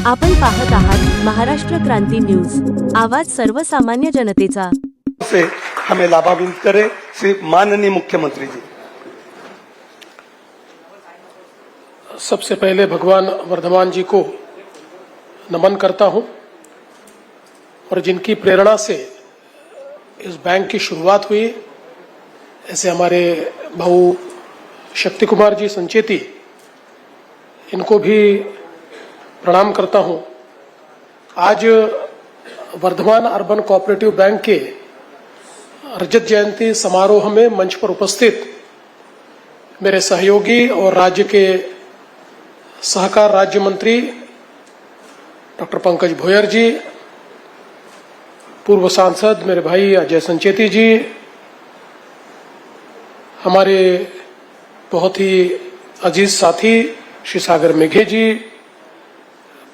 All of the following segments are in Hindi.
आपण पाहत आहात महाराष्ट्र क्रांती न्यूज, आवाज सर्वसामान्य जनतेचा। से हमें लाभान्वित करे श्री माननीय मुख्यमंत्री जी। सबसे पहले भगवान वर्धमान जी को नमन करता हूं और जिनकी प्रेरणा से इस बैंक की शुरुआत हुई, ऐसे हमारे भाऊ शक्ति कुमार जी संचेती, इनको भी प्रणाम करता हूं। आज वर्धमान अर्बन कोऑपरेटिव बैंक के रजत जयंती समारोह में मंच पर उपस्थित मेरे सहयोगी और राज्य के सहकार राज्य मंत्री डॉक्टर पंकज भोयर जी, पूर्व सांसद मेरे भाई अजय संचेती जी, हमारे बहुत ही अजीज साथी श्री सागर मेघे जी,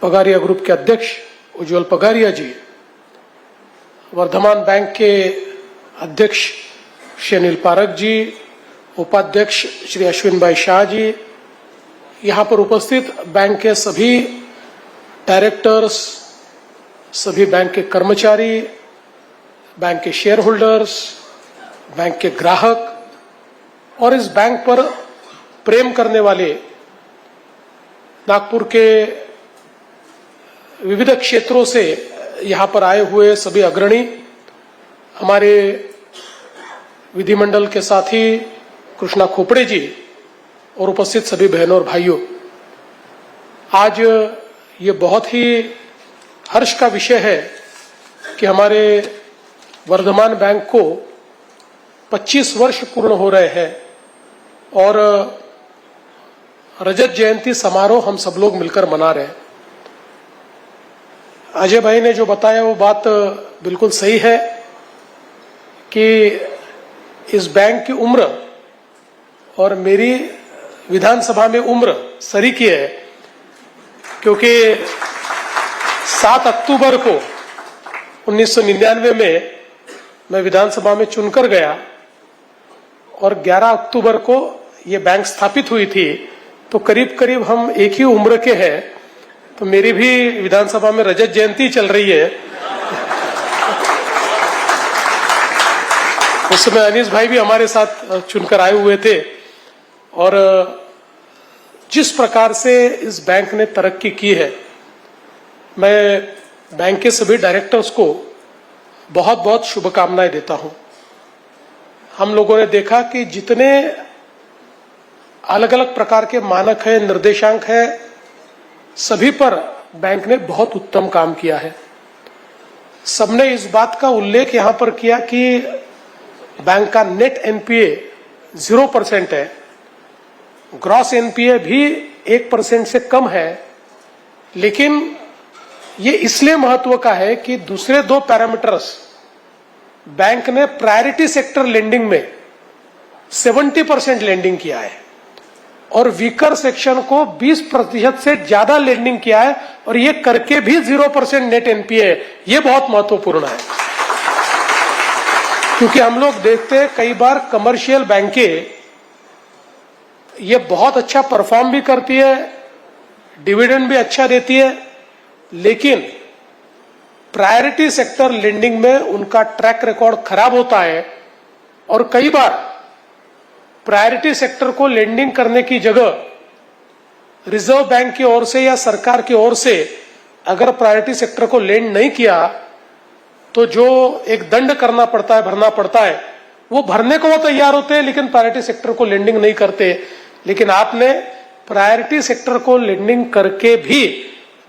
पगारिया ग्रुप के अध्यक्ष उज्ज्वल पगारिया जी, वर्धमान बैंक के अध्यक्ष श्री अनिल पारक जी, उपाध्यक्ष श्री अश्विन भाई शाह जी, यहाँ पर उपस्थित बैंक के सभी डायरेक्टर्स, सभी बैंक के कर्मचारी, बैंक के शेयर होल्डर्स, बैंक के ग्राहक और इस बैंक पर प्रेम करने वाले नागपुर के विविध क्षेत्रों से यहाँ पर आए हुए सभी अग्रणी, हमारे विधिमंडल के साथी कृष्णा खोपड़े जी और उपस्थित सभी बहनों और भाइयों, आज ये बहुत ही हर्ष का विषय है कि हमारे वर्धमान बैंक को 25 वर्ष पूर्ण हो रहे हैं और रजत जयंती समारोह हम सब लोग मिलकर मना रहे हैं। अजय भाई ने जो बताया वो बात बिल्कुल सही है कि इस बैंक की उम्र और मेरी विधानसभा में उम्र सरीकी है, क्योंकि 7 अक्टूबर को 1999 में मैं विधानसभा में चुनकर गया और 11 अक्टूबर को ये बैंक स्थापित हुई थी, तो करीब करीब हम एक ही उम्र के हैं। तो मेरी भी विधानसभा में रजत जयंती चल रही है। उस समय अनीस भाई भी हमारे साथ चुनकर आए हुए थे और जिस प्रकार से इस बैंक ने तरक्की की है, मैं बैंक के सभी डायरेक्टर्स को बहुत बहुत शुभकामनाएं देता हूं। हम लोगों ने देखा कि जितने अलग अलग प्रकार के मानक हैं, निर्देशांक हैं, सभी पर बैंक ने बहुत उत्तम काम किया है। सबने इस बात का उल्लेख यहां पर किया कि बैंक का नेट एनपीए 0% है, ग्रॉस एनपीए भी 1% से कम है, लेकिन ये इसलिए महत्व का है कि दूसरे 2 पैरामीटर्स बैंक ने प्रायोरिटी सेक्टर लेंडिंग में 70% लेंडिंग किया है और वीकर सेक्शन को 20% से ज्यादा लेंडिंग किया है और ये करके भी 0% नेट एनपीए है। ये बहुत महत्वपूर्ण है, क्योंकि हम लोग देखते हैं कई बार कमर्शियल बैंकें ये बहुत अच्छा परफॉर्म भी करती है, डिविडेंड भी अच्छा देती है, लेकिन प्रायोरिटी सेक्टर लेंडिंग में उनका ट्रैक रिकॉर्ड खराब होता है और कई बार प्रायोरिटी सेक्टर को लेंडिंग करने की जगह रिजर्व बैंक की ओर से या सरकार की ओर से अगर प्रायोरिटी सेक्टर को लेंड नहीं किया तो जो एक दंड करना पड़ता है, भरना पड़ता है, वो भरने को वो तैयार होते हैं लेकिन प्रायोरिटी सेक्टर को लेंडिंग नहीं करते। लेकिन आपने प्रायोरिटी सेक्टर को लेंडिंग करके भी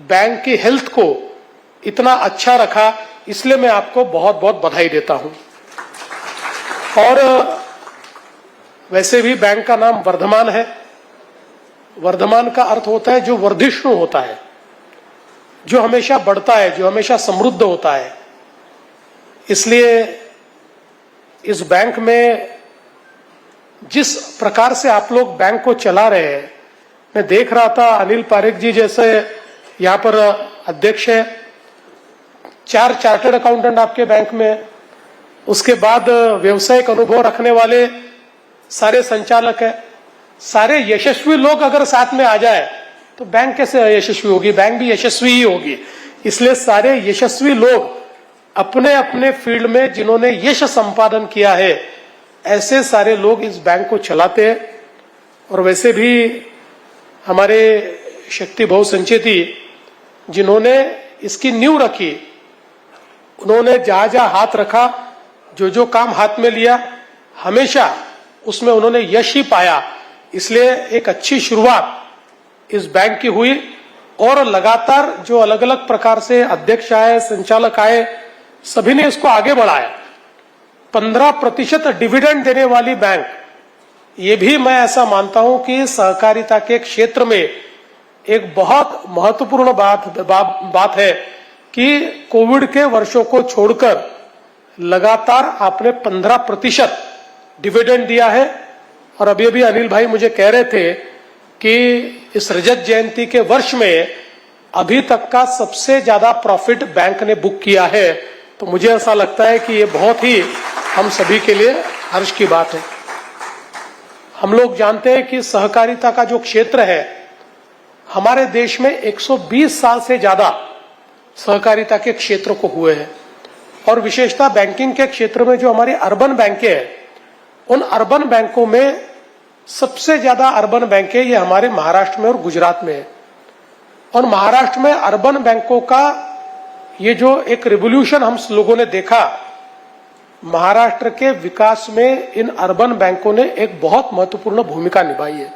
बैंक की हेल्थ को इतना अच्छा रखा, इसलिए मैं आपको बहुत बहुत बधाई देता हूं। और वैसे भी बैंक का नाम वर्धमान है। वर्धमान का अर्थ होता है जो वर्धिष्णु होता है, जो हमेशा बढ़ता है, जो हमेशा समृद्ध होता है। इसलिए इस बैंक में जिस प्रकार से आप लोग बैंक को चला रहे हैं, मैं देख रहा था अनिल पारेख जी जैसे यहाँ पर अध्यक्ष है, 4 चार्टर्ड अकाउंटेंट आपके बैंक में, उसके बाद व्यवसायिक अनुभव रखने वाले सारे संचालक है। सारे यशस्वी लोग अगर साथ में आ जाए तो बैंक कैसे यशस्वी होगी? बैंक भी यशस्वी ही होगी। इसलिए सारे यशस्वी लोग अपने अपने फील्ड में जिन्होंने यश संपादन किया है, ऐसे सारे लोग इस बैंक को चलाते हैं। और वैसे भी हमारे शक्ति बहुसंचेती जिन्होंने इसकी नींव रखी, उन्होंने जहां जहां हाथ रखा, जो जो काम हाथ में लिया, हमेशा उसमें उन्होंने यश ही पाया। इसलिए एक अच्छी शुरुआत इस बैंक की हुई और लगातार जो अलग अलग प्रकार से अध्यक्ष आए, संचालक आए, सभी ने इसको आगे बढ़ाया। 15% डिविडेंड देने वाली बैंक, ये भी मैं ऐसा मानता हूं कि सहकारिता के क्षेत्र में एक बहुत महत्वपूर्ण बात है कि कोविड के वर्षों को छोड़कर लगातार आपने 15% डिविडेंड दिया है। और अभी अभी अनिल भाई मुझे कह रहे थे कि इस रजत जयंती के वर्ष में अभी तक का सबसे ज्यादा प्रॉफिट बैंक ने बुक किया है। तो मुझे ऐसा लगता है कि ये बहुत ही हम सभी के लिए हर्ष की बात है। हम लोग जानते हैं कि सहकारिता का जो क्षेत्र है, हमारे देश में 120 साल से ज्यादा सहकारिता के क्षेत्र को हुए हैं। और विशेषता बैंकिंग के क्षेत्र में जो हमारी अर्बन बैंकें हैं, उन अर्बन बैंकों में सबसे ज्यादा अर्बन बैंकें ये हमारे महाराष्ट्र में और गुजरात में है। और महाराष्ट्र में अर्बन बैंकों का ये जो एक रिवोल्यूशन हम लोगों ने देखा, महाराष्ट्र के विकास में इन अर्बन बैंकों ने एक बहुत महत्वपूर्ण भूमिका निभाई है।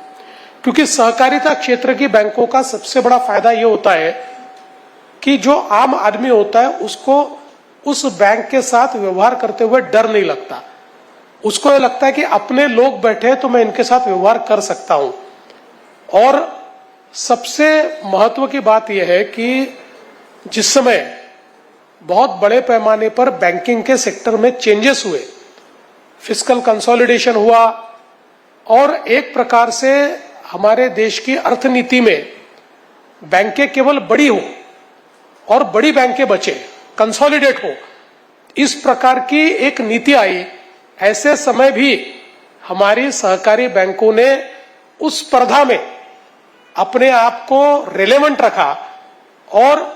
क्योंकि सहकारिता क्षेत्र की बैंकों का सबसे बड़ा फायदा ये होता है कि जो आम आदमी होता है उसको उस बैंक के साथ व्यवहार करते हुए डर नहीं लगता। उसको ये लगता है कि अपने लोग बैठे हैं तो मैं इनके साथ व्यवहार कर सकता हूं। और सबसे महत्व की बात यह है कि जिस समय बहुत बड़े पैमाने पर बैंकिंग के सेक्टर में चेंजेस हुए, फिस्कल कंसोलिडेशन हुआ और एक प्रकार से हमारे देश की अर्थनीति में बैंकें केवल बड़ी हो और बड़ी बैंकें बचे, कंसोलिडेट हो, इस प्रकार की एक नीति आई। ऐसे समय भी हमारी सहकारी बैंकों ने उस स्पर्धा में अपने आप को रेलेवेंट रखा और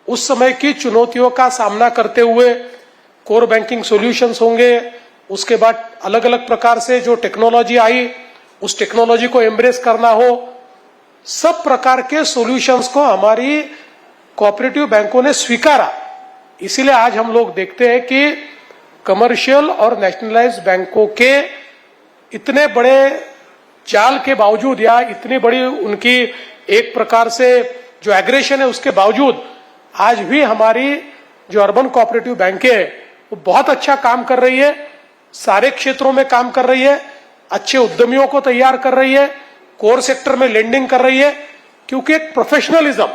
उस समय की चुनौतियों का सामना करते हुए कोर बैंकिंग सॉल्यूशंस होंगे, उसके बाद अलग अलग प्रकार से जो टेक्नोलॉजी आई, उस टेक्नोलॉजी को एम्ब्रेस करना हो, सब प्रकार के सॉल्यूशंस को हमारी कोऑपरेटिव बैंकों ने स्वीकारा। इसीलिए आज हम लोग देखते हैं कि कमर्शियल और नेशनलाइज्ड बैंकों के इतने बड़े चाल के बावजूद या इतनी बड़ी उनकी एक प्रकार से जो एग्रेशन है उसके बावजूद आज भी हमारी जो अर्बन कोऑपरेटिव बैंकें हैं वो बहुत अच्छा काम कर रही है, सारे क्षेत्रों में काम कर रही है, अच्छे उद्यमियों को तैयार कर रही है, कोर सेक्टर में लेंडिंग कर रही है। क्योंकि एक प्रोफेशनलिज्म,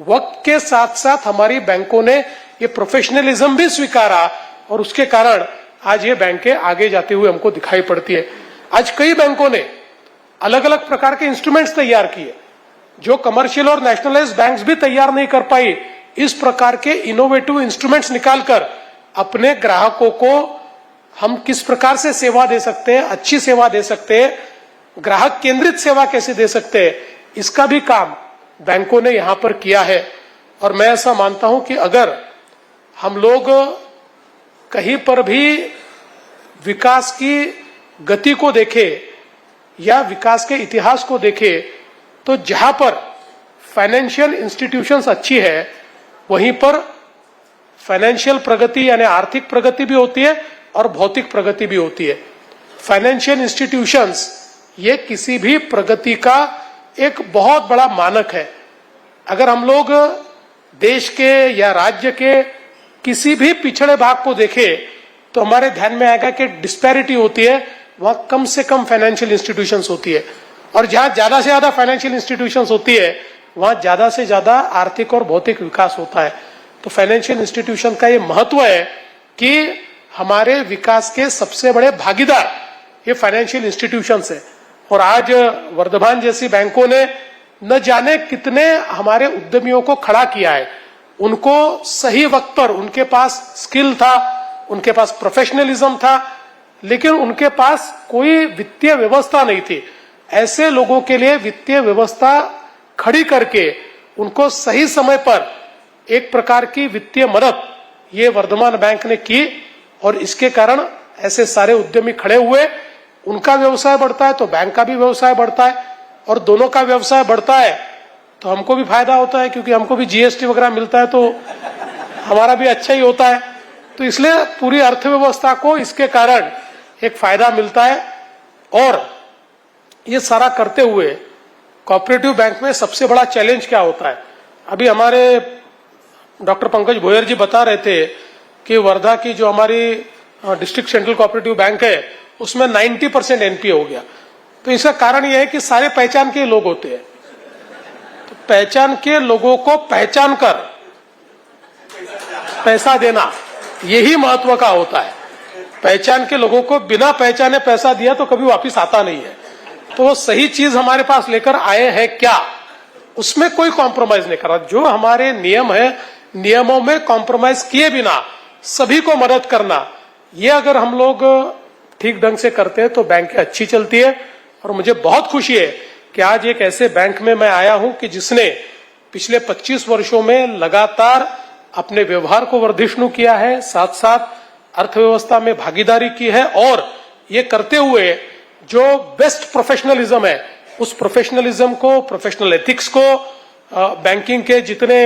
वक्त के साथ साथ हमारी बैंकों ने ये प्रोफेशनलिज्म भी स्वीकारा और उसके कारण आज ये बैंकें आगे जाते हुए हमको दिखाई पड़ती है। आज कई बैंकों ने अलग अलग प्रकार के इंस्ट्रूमेंट्स तैयार किए जो कमर्शियल और नेशनलाइज्ड बैंक्स भी तैयार नहीं कर पाई। इस प्रकार के इनोवेटिव इंस्ट्रूमेंट्स निकालकर अपने ग्राहकों को हम किस प्रकार से सेवा दे सकते हैं, अच्छी सेवा दे सकते हैं, ग्राहक केंद्रित सेवा कैसे दे सकते हैं, इसका भी काम बैंकों ने यहां पर किया है। और मैं ऐसा मानता हूं कि अगर हम लोग कहीं पर भी विकास की गति को देखें या विकास के इतिहास को देखें तो जहां पर फाइनेंशियल इंस्टीट्यूशंस अच्छी है वहीं पर फाइनेंशियल प्रगति यानी आर्थिक प्रगति भी होती है और भौतिक प्रगति भी होती है। फाइनेंशियल इंस्टीट्यूशंस ये किसी भी प्रगति का एक बहुत बड़ा मानक है। अगर हम लोग देश के या राज्य के किसी भी पिछड़े भाग को देखें तो हमारे ध्यान में आएगा कि डिस्पैरिटी होती है, वहां कम से कम फाइनेंशियल इंस्टीट्यूशंस होती है। और जहां ज्यादा से ज्यादा फाइनेंशियल इंस्टीट्यूशंस होती है वहां ज्यादा से ज्यादा आर्थिक और भौतिक विकास होता है। तो फाइनेंशियल इंस्टीट्यूशन का ये महत्व है कि हमारे विकास के सबसे बड़े भागीदार ये फाइनेंशियल इंस्टीट्यूशंस है। और आज वर्धमान जैसी बैंकों ने न जाने कितने हमारे उद्यमियों को खड़ा किया है। उनको सही वक्त पर, उनके पास स्किल था, उनके पास प्रोफेशनलिज्म था, लेकिन उनके पास कोई वित्तीय व्यवस्था नहीं थी। ऐसे लोगों के लिए वित्तीय व्यवस्था खड़ी करके उनको सही समय पर एक प्रकार की वित्तीय मदद ये वर्धमान बैंक ने की और इसके कारण ऐसे सारे उद्यमी खड़े हुए, उनका व्यवसाय बढ़ता है तो बैंक का भी व्यवसाय बढ़ता है और दोनों का व्यवसाय बढ़ता है तो हमको भी फायदा होता है, क्योंकि हमको भी जीएसटी वगैरह मिलता है तो हमारा भी अच्छा ही होता है। तो इसलिए पूरी अर्थव्यवस्था को इसके कारण एक फायदा मिलता है। और ये सारा करते हुए कोऑपरेटिव बैंक में सबसे बड़ा चैलेंज क्या होता है? अभी हमारे डॉक्टर पंकज भोयर जी बता रहे थे कि वर्धा की जो हमारी डिस्ट्रिक्ट सेंट्रल कोऑपरेटिव बैंक है उसमें 90% एनपीए हो गया। तो इसका कारण यह है कि सारे पहचान के लोग होते हैं, तो पहचान के लोगों को पहचान कर पैसा देना यही महत्व का होता है। पहचान के लोगों को बिना पहचाने पैसा दिया तो कभी वापस आता नहीं है। तो वो सही चीज हमारे पास लेकर आए हैं क्या, उसमें कोई कॉम्प्रोमाइज नहीं कर रहा। जो हमारे नियम है, नियमों में कॉम्प्रोमाइज किए बिना सभी को मदद करना, ये अगर हम लोग ठीक ढंग से करते हैं तो बैंक अच्छी चलती है। और मुझे बहुत खुशी है कि आज एक ऐसे बैंक में मैं आया हूं कि जिसने पिछले 25 वर्षों में लगातार अपने व्यवहार को वर्धिष्णु किया है, साथ साथ अर्थव्यवस्था में भागीदारी की है और ये करते हुए जो बेस्ट प्रोफेशनलिज्म है उस प्रोफेशनलिज्म को, प्रोफेशनल एथिक्स को, बैंकिंग के जितने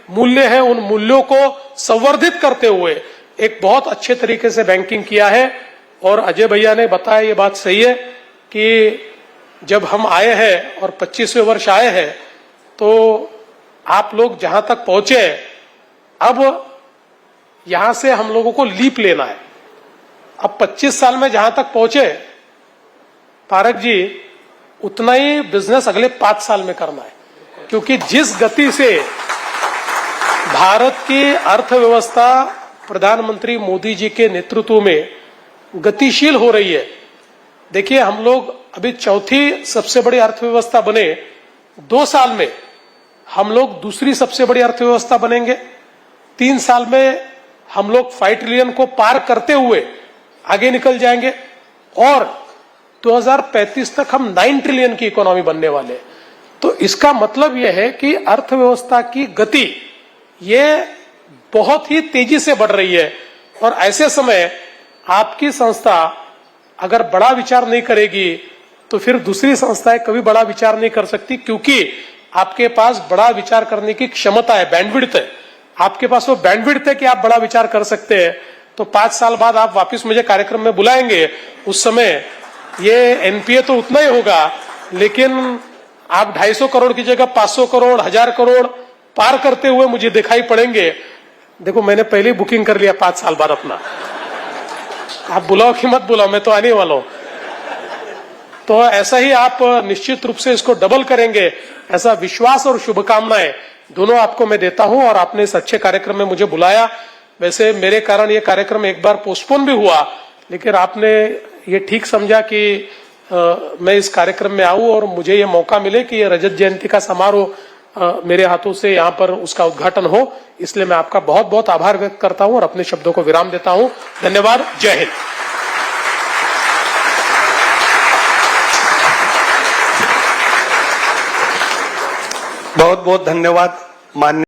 मूल्य हैं उन मूल्यों को संवर्धित करते हुए एक बहुत अच्छे तरीके से बैंकिंग किया है। और अजय भैया ने बताया, ये बात सही है कि जब हम आए हैं और 25वें वर्ष आए हैं तो आप लोग जहां तक पहुंचे, अब यहां से हम लोगों को लीप लेना है। अब 25 साल में जहां तक पहुंचे पारक जी, उतना ही बिजनेस अगले 5 साल में करना है, क्योंकि जिस गति से भारत की अर्थव्यवस्था प्रधानमंत्री मोदी जी के नेतृत्व में गतिशील हो रही है। देखिए, हम लोग अभी चौथी सबसे बड़ी अर्थव्यवस्था बने, 2 साल में हम लोग दूसरी सबसे बड़ी अर्थव्यवस्था बनेंगे, 3 साल में हम लोग 5 ट्रिलियन को पार करते हुए आगे निकल जाएंगे और 2035 तक हम 9 ट्रिलियन की इकोनॉमी बनने वाले। तो इसका मतलब यह है कि अर्थव्यवस्था की गति ये बहुत ही तेजी से बढ़ रही है। और ऐसे समय आपकी संस्था अगर बड़ा विचार नहीं करेगी तो फिर दूसरी संस्थाएं कभी बड़ा विचार नहीं कर सकती, क्योंकि आपके पास बड़ा विचार करने की क्षमता है, बैंडविड्थ है। आपके पास वो बैंडविड्थ है कि आप बड़ा विचार कर सकते हैं। तो 5 साल बाद आप वापस मुझे कार्यक्रम में बुलाएंगे, उस समय ये एनपीए तो उतना ही होगा, लेकिन आप 250 करोड़ की जगह 500 करोड़, 1000 करोड़ पार करते हुए मुझे दिखाई पड़ेंगे। देखो, मैंने पहले ही बुकिंग कर लिया 5 साल बाद अपना। आप बुलाओ कि मत बुलाओ, मैं तो आने वाला हूं। तो ऐसा ही आप निश्चित रूप से इसको डबल करेंगे, ऐसा विश्वास और शुभकामनाएं दोनों आपको मैं देता हूं। और आपने इस अच्छे कार्यक्रम में मुझे बुलाया। वैसे मेरे कारण ये कार्यक्रम एक बार पोस्टपोन भी हुआ, लेकिन आपने ये ठीक समझा कि मैं इस कार्यक्रम में आऊं और मुझे ये मौका मिले कि ये रजत जयंती का समारोह मेरे हाथों से यहाँ पर उसका उद्घाटन हो। इसलिए मैं आपका बहुत बहुत आभार व्यक्त करता हूं और अपने शब्दों को विराम देता हूं। धन्यवाद। जय हिंद। बहुत बहुत धन्यवाद माननीय